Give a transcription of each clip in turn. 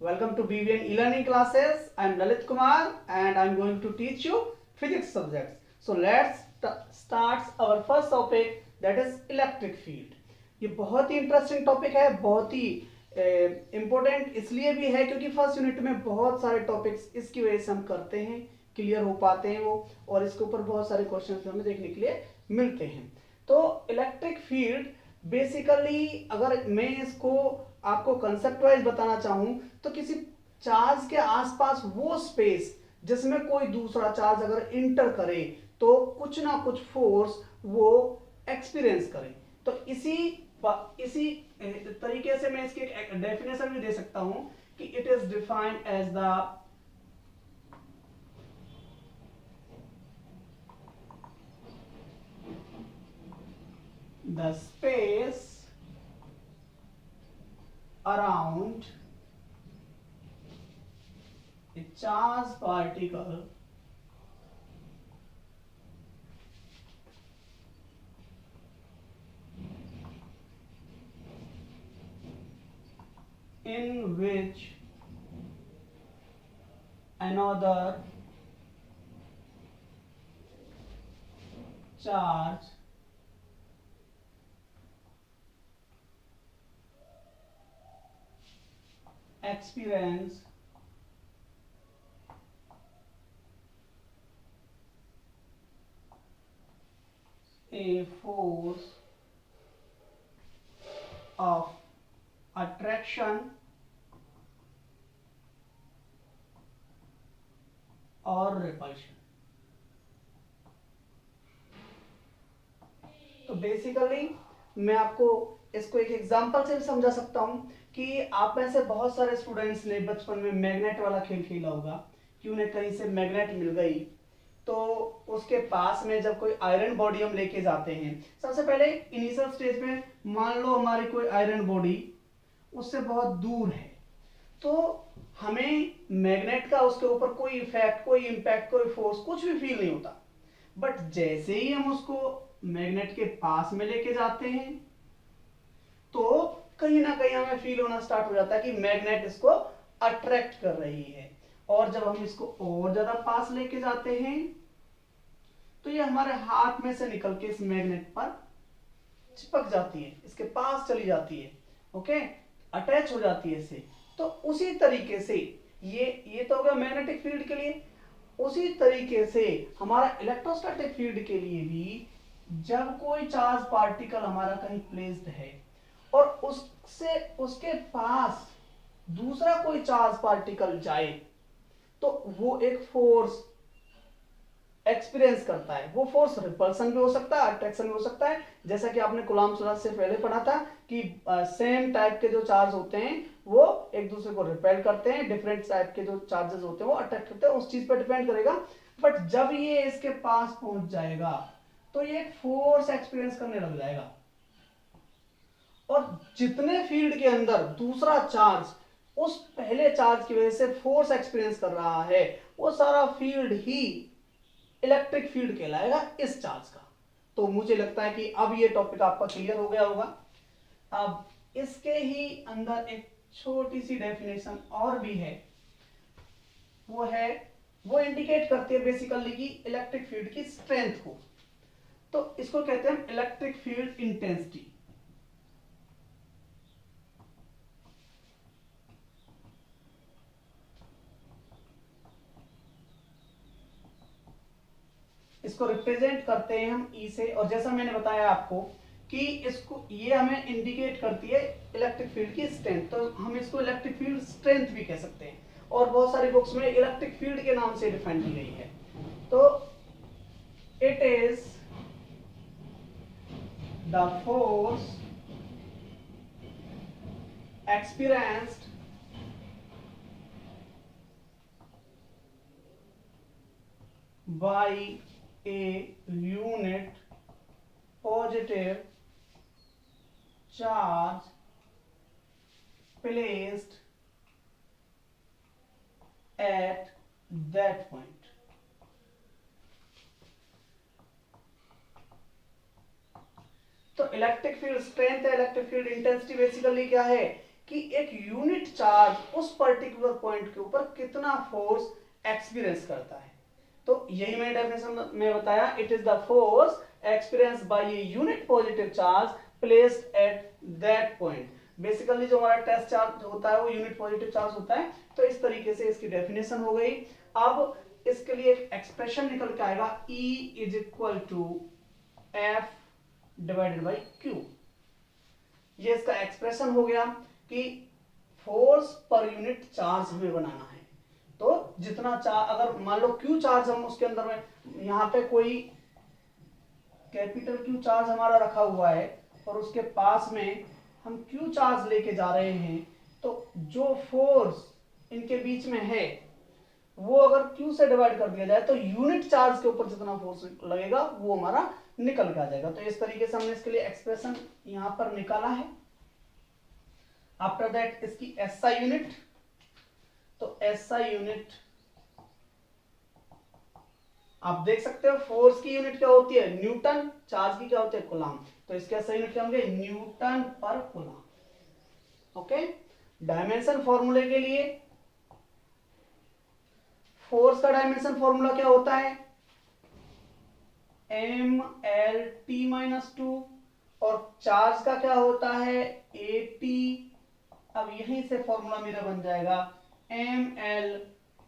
Welcome to BVN e-learning classes. I am Lalit Kumar and I am going to teach you physics subjects. So let's start our first topic, that is electric field. ये बहुत ही interesting topic है, बहुत ही important इसलिए भी है क्योंकि first unit में बहुत सारे टॉपिक्स इसकी वजह से हम करते हैं, क्लियर हो पाते हैं वो, और इसके ऊपर बहुत सारे क्वेश्चन हमें देखने के लिए मिलते हैं। तो इलेक्ट्रिक फील्ड बेसिकली अगर मैं इसको आपको कंसेप्ट वाइज बताना चाहूं तो किसी चार्ज के आसपास वो स्पेस जिसमें कोई दूसरा चार्ज अगर इंटर करे तो कुछ ना कुछ फोर्स वो एक्सपीरियंस करे। तो इसी तरीके से मैं इसकी एक डेफिनेशन भी दे सकता हूं कि it is defined as the space around a charged particle in which another charge experience a force of attraction और repulsion। तो बेसिकली मैं आपको इसको एक एग्जांपल से भी समझा सकता हूं कि आप में से बहुत सारे स्टूडेंट्स ने बचपन में मैग्नेट वाला खेल खेला होगा कि उन्हें कहीं से मैग्नेट मिल गई तो उसके पास में जब कोई आयरन बॉडी हम लेके जाते हैं, सबसे पहले इनिशियल स्टेज में मान लो हमारी कोई आयरन बॉडी उससे बहुत दूर है तो हमें मैग्नेट का उसके ऊपर कोई इफेक्ट, कोई इंपैक्ट, कोई फोर्स कुछ भी फील नहीं होता। बट जैसे ही हम उसको मैग्नेट के पास में लेके जाते हैं तो कहीं ना कहीं हमें फील होना स्टार्ट हो जाता है कि मैग्नेट इसको अट्रैक्ट कर रही है। और जब हम इसको और ज्यादा पास लेके जाते हैं तो ये हमारे हाथ में से निकल के इस मैग्नेट पर चिपक जाती है, इसके पास चली जाती है, ओके, अटैच हो जाती है इससे। तो उसी तरीके से ये तो हो गया मैग्नेटिक फील्ड के लिए। उसी तरीके से हमारा इलेक्ट्रोस्टैटिक फील्ड के लिए भी जब कोई चार्ज पार्टिकल हमारा कहीं प्लेस्ड है और उसके पास दूसरा कोई चार्ज पार्टिकल जाए तो वो एक फोर्स एक्सपीरियंस करता है। वो फोर्स रिपल्सन भी हो सकता है, अट्रैक्शन भी हो सकता है, जैसा कि आपने कूलॉम लॉ से पहले पढ़ा था कि सेम टाइप के जो चार्ज होते हैं वो एक दूसरे को रिपेल करते हैं, डिफरेंट टाइप के जो चार्जेस होते हैं वो अट्रैक्ट करते हैं, उस चीज पर डिपेंड करेगा। बट जब ये इसके पास पहुंच जाएगा तो ये फोर्स एक्सपीरियंस करने लग जाएगा और जितने फील्ड के अंदर दूसरा चार्ज उस पहले चार्ज की वजह से फोर्स एक्सपीरियंस कर रहा है वो सारा फील्ड ही इलेक्ट्रिक फील्ड कहलाएगा इस चार्ज का। तो मुझे लगता है कि अब ये टॉपिक आपका क्लियर हो गया होगा। अब इसके ही अंदर एक छोटी सी डेफिनेशन और भी है, वो इंडिकेट करती है बेसिकली कि इलेक्ट्रिक फील्ड की स्ट्रेंथ को। तो इसको कहते हैं इलेक्ट्रिक फील्ड इंटेंसिटी। इसको रिप्रेजेंट करते हैं हम ई से, और जैसा मैंने बताया आपको कि इसको ये हमें इंडिकेट करती है इलेक्ट्रिक फील्ड की स्ट्रेंथ, तो हम इसको इलेक्ट्रिक फील्ड स्ट्रेंथ भी कह सकते हैं और बहुत सारी बुक्स में इलेक्ट्रिक फील्ड के नाम से डिफाइन की गई है। तो it is the force experienced by a unit positive charge placed at that point। तो इलेक्ट्रिक फील्ड स्ट्रेंथ है, इलेक्ट्रिक फील्ड इंटेंसिटी बेसिकली क्या है कि एक यूनिट चार्ज उस पर्टिकुलर पॉइंट के ऊपर कितना फोर्स एक्सपीरियंस करता है। तो यही मैंने डेफिनेशन में बताया, it is the force experience by a unit positive charge placed at that point. Basically जो हमारा टेस्ट चार्ज होता है वो यूनिट पॉजिटिव चार्ज होता है। तो इस तरीके से इसकी डेफिनेशन हो गई। अब इसके लिए एक एक्सप्रेशन निकल के आएगा, E is equal to F divided by Q. ये इसका एक्सप्रेशन हो गया कि फोर्स पर यूनिट चार्ज हमें बनाना है। तो जितना चार्ज, अगर मान लो क्यू चार्ज हम उसके अंदर में, यहाँ पे कोई कैपिटल क्यू चार्ज हमारा रखा हुआ है और उसके पास में हम क्यू चार्ज लेके जा रहे हैं, तो जो फोर्स इनके बीच में है वो अगर क्यू से डिवाइड कर दिया जाए तो यूनिट चार्ज के ऊपर जितना फोर्स लगेगा वो हमारा निकल के आ जाएगा। तो इस तरीके से हमने इसके लिए एक्सप्रेशन यहां पर निकाला है। आफ्टर दैट इसकी एसआई यूनिट, तो एसआई यूनिट आप देख सकते हो, फोर्स की यूनिट क्या होती है न्यूटन, चार्ज की क्या होती है कूलम। तो इसके एसआई यूनिट क्या होंगे न्यूटन पर कूलम। ओके, डायमेंशन फॉर्मूले के लिए फोर्स का डायमेंशन फॉर्मूला क्या होता है M L T minus two, और चार्ज का क्या होता है ए टी। अब यहीं से फॉर्मूला मेरा बन जाएगा M L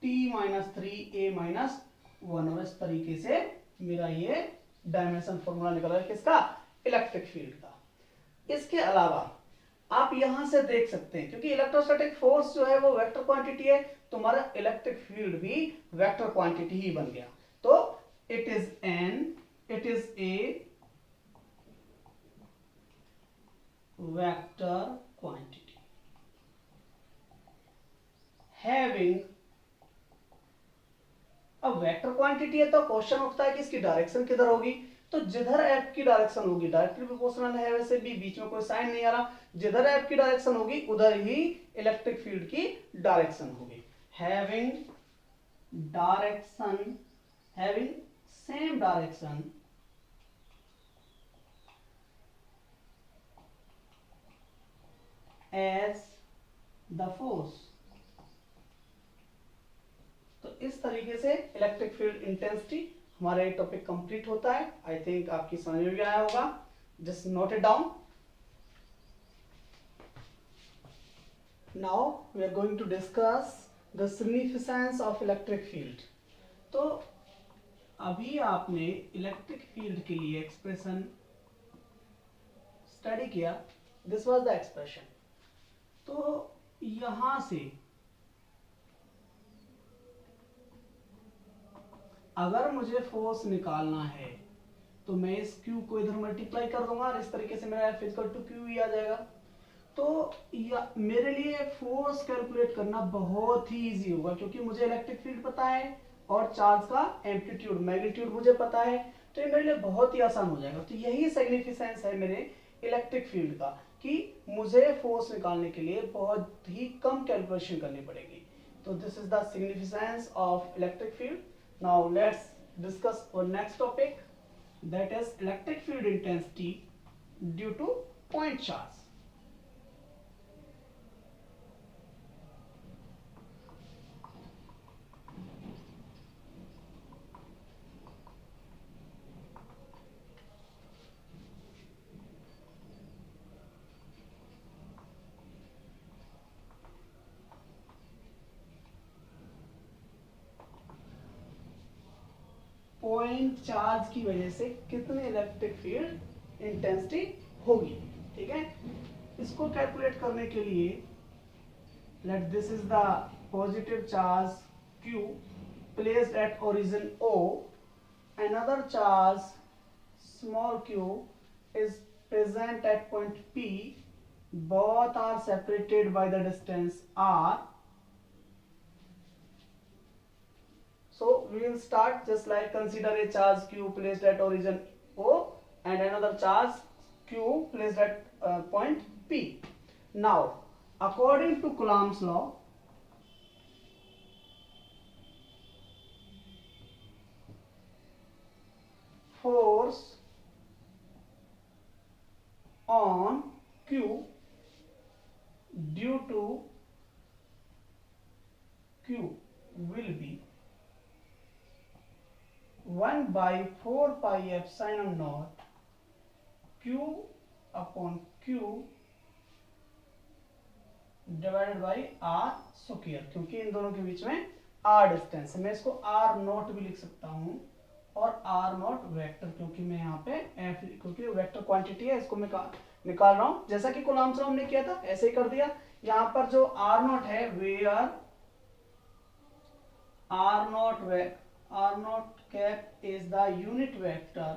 T minus three A minus one, और इस तरीके से मेरा ये डायमेंशन फॉर्मूला निकला है किसका इलेक्ट्रिक फील्ड का। इसके अलावा आप यहां से देख सकते हैं, क्योंकि इलेक्ट्रोस्टैटिक फोर्स जो है वो वेक्टर क्वांटिटी है, तो हमारा इलेक्ट्रिक फील्ड भी वेक्टर क्वांटिटी ही बन गया। तो it is a vector quantity having, अब वेक्टर क्वांटिटी है तो क्वेश्चन उठता है कि इसकी डायरेक्शन किधर होगी। तो जिधर एफ की डायरेक्शन होगी डायरेक्टली प्रोपोर्शनल है, वैसे भी बीच में कोई साइन नहीं आ रहा, जिधर एफ की डायरेक्शन होगी उधर ही इलेक्ट्रिक फील्ड की डायरेक्शन होगी। Having direction, having same direction as the force. तो इस तरीके से इलेक्ट्रिक फील्ड इंटेंसिटी हमारा ये टॉपिक कंप्लीट होता है। आई थिंक आपकी समझ में आया होगा, just note it down. Now we are going to discuss the significance of electric field. तो अभी आपने इलेक्ट्रिक फील्ड के लिए एक्सप्रेशन स्टडी किया, दिस वाज द एक्सप्रेशन। तो यहां से अगर मुझे फोर्स निकालना है तो मैं इस Q को इधर मल्टीप्लाई कर दूंगा और इस तरीके से मेरा F इक्वल टू क्यू ही आ जाएगा। तो मेरे लिए फोर्स कैलकुलेट करना बहुत ही इजी होगा, क्योंकि मुझे इलेक्ट्रिक फील्ड पता है और चार्ज का एम्पलीट्यूड मैग्नीट्यूड मुझे पता है, तो ये मेरे लिए बहुत ही आसान हो जाएगा। तो यही सिग्निफिकेंस है मेरे इलेक्ट्रिक फील्ड का, कि मुझे फोर्स निकालने के लिए बहुत ही कम कैलकुलेशन करनी पड़ेगी। तो this is the significance of electric field. Now let's discuss our next topic, that is electric field intensity due to point charge. Point charge की वजह से कितने इलेक्ट्रिक फील्ड इंटेंसिटी होगी, ठीक है। इसको कैलकुलेट करने के लिए let this is the positive charge Q placed at origin O, another charge small q is present at point P, both are separated by the distance R. So we will start just like consider a charge Q placed at origin O and another charge Q placed at point P. Now, according to Coulomb's law, force on Q due to Q will be 1 by 4 pi epsilon naught Q upon Q divided by R square, क्योंकि इन दोनों के बीच में R distance है। मैं इसको R not भी लिख सकता हूं और R नॉट वेक्टर, क्योंकि मैं यहाँ पे F, क्योंकि वेक्टर क्वांटिटी है, इसको मैं निकाल रहा हूं। जैसा कि कॉलम से हमने किया था ऐसे ही कर दिया। यहाँ पर जो R नॉट है where R naught cap is the unit vector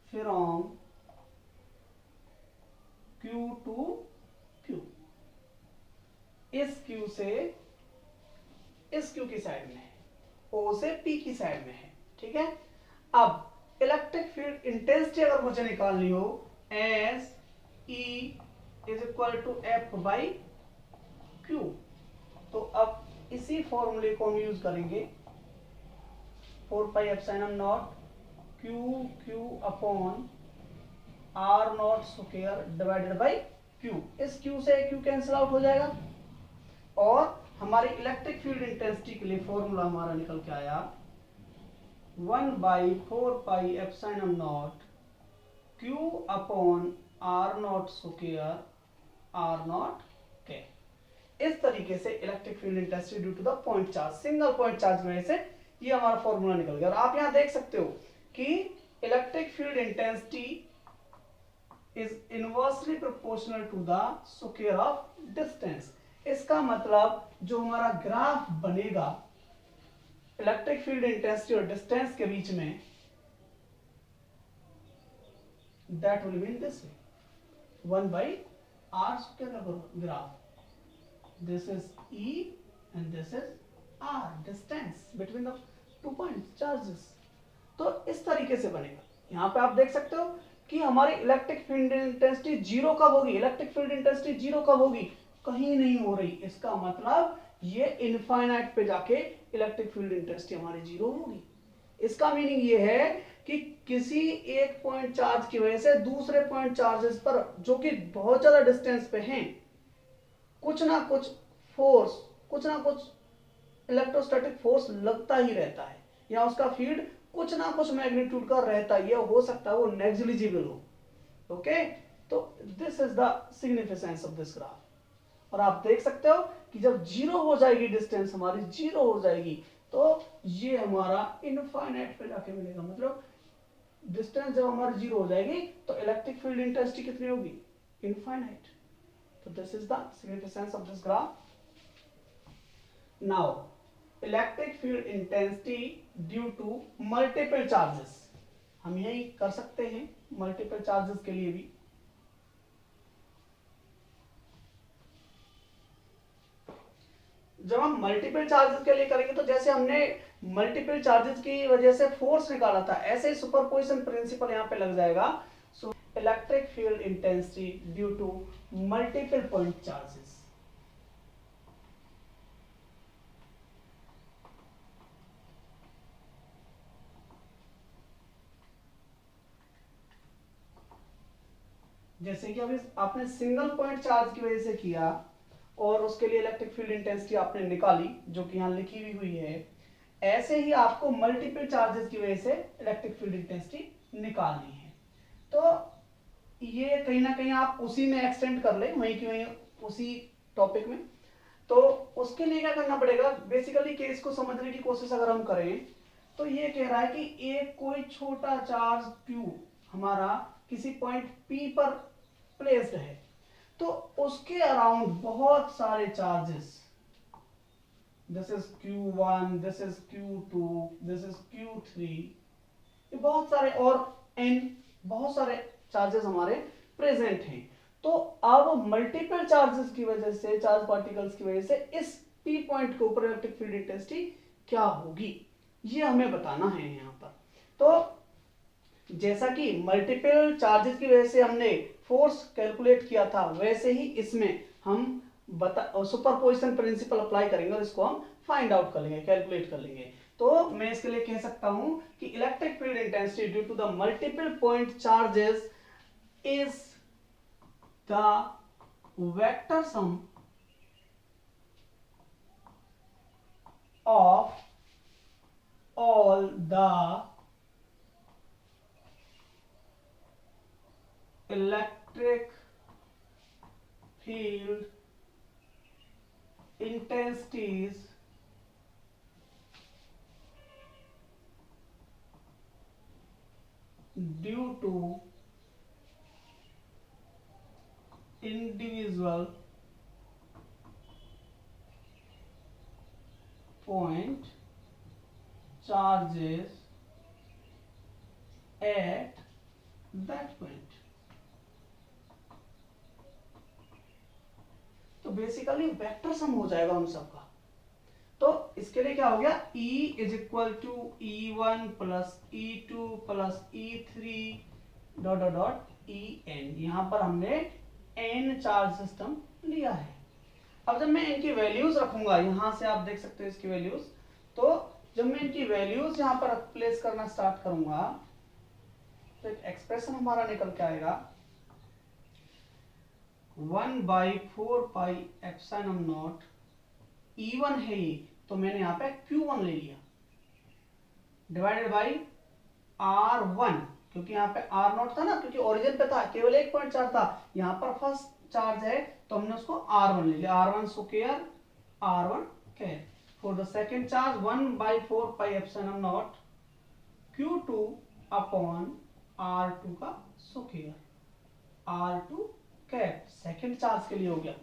from Q to Q। इस Q से इस Q की साइड में है, O से P की साइड में है, ठीक है। अब इलेक्ट्रिक फील्ड इंटेंसिटी अगर मुझे निकालनी हो, as E is equal to F by Q, तो अब इसी फॉर्मूले को हम यूज करेंगे, 4 pi epsilon naught Q upon R naught square divided by Q। इस Q से Q कैंसिल आउट हो जाएगा और हमारी इलेक्ट्रिक फील्ड इंटेंसिटी के लिए फॉर्मूला हमारा निकल के आया 1 by 4 pi epsilon naught Q upon R naught square R naught के। इस तरीके से electric field intensity due to the point charge, single point charge की वजह से ये हमारा फॉर्मूला निकल गया। और आप यहां देख सकते हो कि electric field intensity is inversely proportional to the square of distance. इसका मतलब जो हमारा ग्राफ बनेगा इलेक्ट्रिक फील्ड इंटेंसिटी और डिस्टेंस के बीच में, that will be in this way, 1 by R square का graph. This is E and this is R, distance between the 2 points charges। तो इस तरीके से बनेगा। यहाँ पे आप देख सकते हो कि हमारी इलेक्ट्रिक फील्ड इंटेंसिटी जीरो कब होगी, इलेक्ट्रिक फील्ड इंटेंसिटी जीरो कब होगी, कहीं नहीं हो रही। इसका मतलब ये इनफाइनाइट पे जाके इलेक्ट्रिक फील्ड इंटेंसिटी हमारी जीरो होगी। इसका मीनिंग ये है कि किसी एक पॉइंट चार्ज की वजह से दूसरे पॉइंट चार्जेस पर जो कि बहुत ज्यादा डिस्टेंस पे हैं, कुछ ना कुछ फोर्स, कुछ ना कुछ इलेक्ट्रोस्टैटिक फोर्स लगता ही रहता है, या उसका फील्ड कुछ ना कुछ मैग्नीट्यूड का रहता है। ये हो सकता है वो नेग्लिजिबल हो। ओके, तो this is the significance of this graph. और आप देख सकते हो कि जब जीरो हो जाएगी, डिस्टेंस हमारी जीरो हो जाएगी, तो ये हमारा इनफाइनाइट पे जाके मिलेगा। मतलब डिस्टेंस जब हमारी जीरो हो जाएगी तो इलेक्ट्रिक फील्ड इंटेंसिटी कितनी होगी, infinite. So this is the significance of this graph. Now, electric field intensity due to multiple charges, हम यही कर सकते हैं multiple charges के लिए भी। जब हम मल्टीपल चार्जेस के लिए करेंगे तो जैसे हमने मल्टीपल चार्जेस की वजह से फोर्स निकाला था, ऐसे ही सुपरपोजिशन प्रिंसिपल यहाँ पे लग जाएगा। So electric field intensity due to multiple point charges. जैसे कि अभी आपने सिंगल पॉइंट चार्ज की वजह से किया और उसके लिए इलेक्ट्रिक फील्ड इंटेंसिटी आपने निकाली, जो कि यहां लिखी भी हुई है, ऐसे ही आपको मल्टीपल चार्जेस की वजह से इलेक्ट्रिक फील्ड इंटेंसिटी निकालनी है। तो ये कहीं ना कहीं आप उसी में एक्सटेंड कर ले, वहीं की वहीं उसी टॉपिक में। तो उसके लिए क्या करना पड़ेगा, बेसिकली केस को समझने की कोशिश अगर हम करें तो ये कह रहा है कि एक कोई छोटा चार्ज Q हमारा किसी पॉइंट P पर प्लेस्ड है, तो उसके अराउंड बहुत सारे charges, this is Q1, this is Q2, this is Q3, ये बहुत सारे और N, बहुत सारे चार्जेस हमारे प्रेजेंट हैं। तो अब मल्टीपल चार्जेस की वजह से, चार्ज पार्टिकल्स की वजह से इस P पॉइंट के ऊपर इलेक्ट्रिक फील्ड इंटेंसिटी क्या होगी, ये हमें बताना है यहाँ पर। तो जैसा कि मल्टीपल चार्जेस की वजह से हमने फोर्स कैलकुलेट किया था, वैसे ही इसमें हम सुपरपोजिशन प्रिंसिपल अप्लाई करेंगे और इसको हम फाइंड आउट कर लेंगे, कैलकुलेट कर लेंगे। तो मैं इसके लिए कह सकता हूं कि electric field intensity due to the multiple point charges is the vector sum of all the electric field intensities due to individual point charges at that point। तो बेसिकली वेक्टर सम हो जाएगा उन सबका। तो इसके लिए क्या हो गया, E is equal to E1 plus E2 plus E3 dot dot dot En। यहां पर हमने n चार्ज सिस्टम लिया है। अब जब मैं इनकी वैल्यूज रखूंगा, यहां से आप देख सकते हो इसकी वैल्यूज, तो जब मैं इनकी वैल्यूज यहां पर प्लेस करना स्टार्ट करूंगा तो एक एक्सप्रेशन हमारा निकल के आएगा 1/4 पाई एप्सिलॉन नॉट E1 है ये, तो मैंने यहां पे Q1 ले लिया, डिवाइडेड बाई R1, क्योंकि यहाँ पे R0 था ना, क्योंकि ओरिजिन पे था केवल एक पॉइंट चार्ज था, यहाँ पर फर्स्ट चार्ज है तो हमने उसको R1 ले लिया, R1 square R1 cap. For the second charge 1/4 pi epsilon naught Q2 upon R2 का स्क्वायर, R2 कैर सेकेंड चार्ज के लिए हो गया,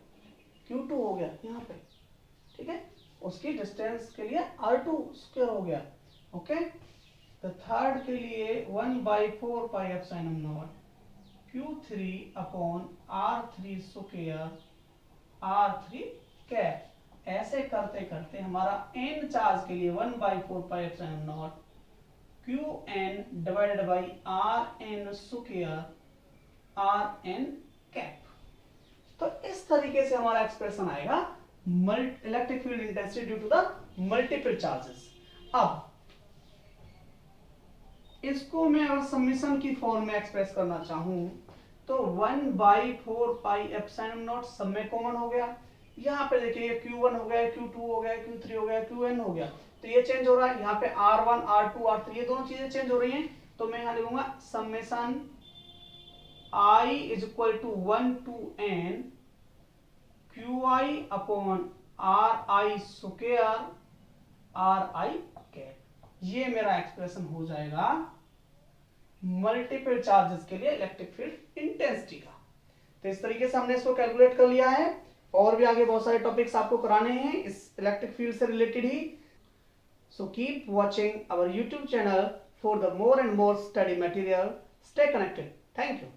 Q2 हो गया यहाँ पे, ठीक है, उसकी डिस्टेंस के लिए R2 स्क्वायर हो गया, ओके। तो थर्ड के लिए 1/4 pi epsilon naught Q3 upon R3 square R3 cap. ऐसे करते करते हमारा n चार्ज के लिए 1/4 pi epsilon naught Qn divided by Rn square Rn cap. तो इस तरीके से हमारा एक्सप्रेशन आएगा electric field intensity due to the multiple charges. अब इसको मैं अगर समीशन की फॉर्म में एक्सप्रेस करना चाहूं तो 1/4 पाई एप्सिलॉन नॉट सब में कॉमन हो गया, यहाँ पे देखिए Q1 हो गया, Q2 हो गया, Q3 हो गया, Qn हो गया, तो ये चेंज हो रहा है, यहाँ पे R1 R2 R3 ये दोनों चीजें चेंज हो रही हैं, तो मैं यहाँ लिखूंगा summation I is equal to 1 to n Qi upon Ri square Ri cap. ये मेरा एक्सप्रेशन हो जाएगा मल्टीपल चार्जेस के लिए इलेक्ट्रिक फील्ड इंटेंसिटी का। तो इस तरीके से हमने इसको कैलकुलेट कर लिया है, और भी आगे बहुत सारे टॉपिक्स आपको कराने हैं इस इलेक्ट्रिक फील्ड से रिलेटेड ही। So keep watching our YouTube channel for the more and more study material. Stay connected. Thank you.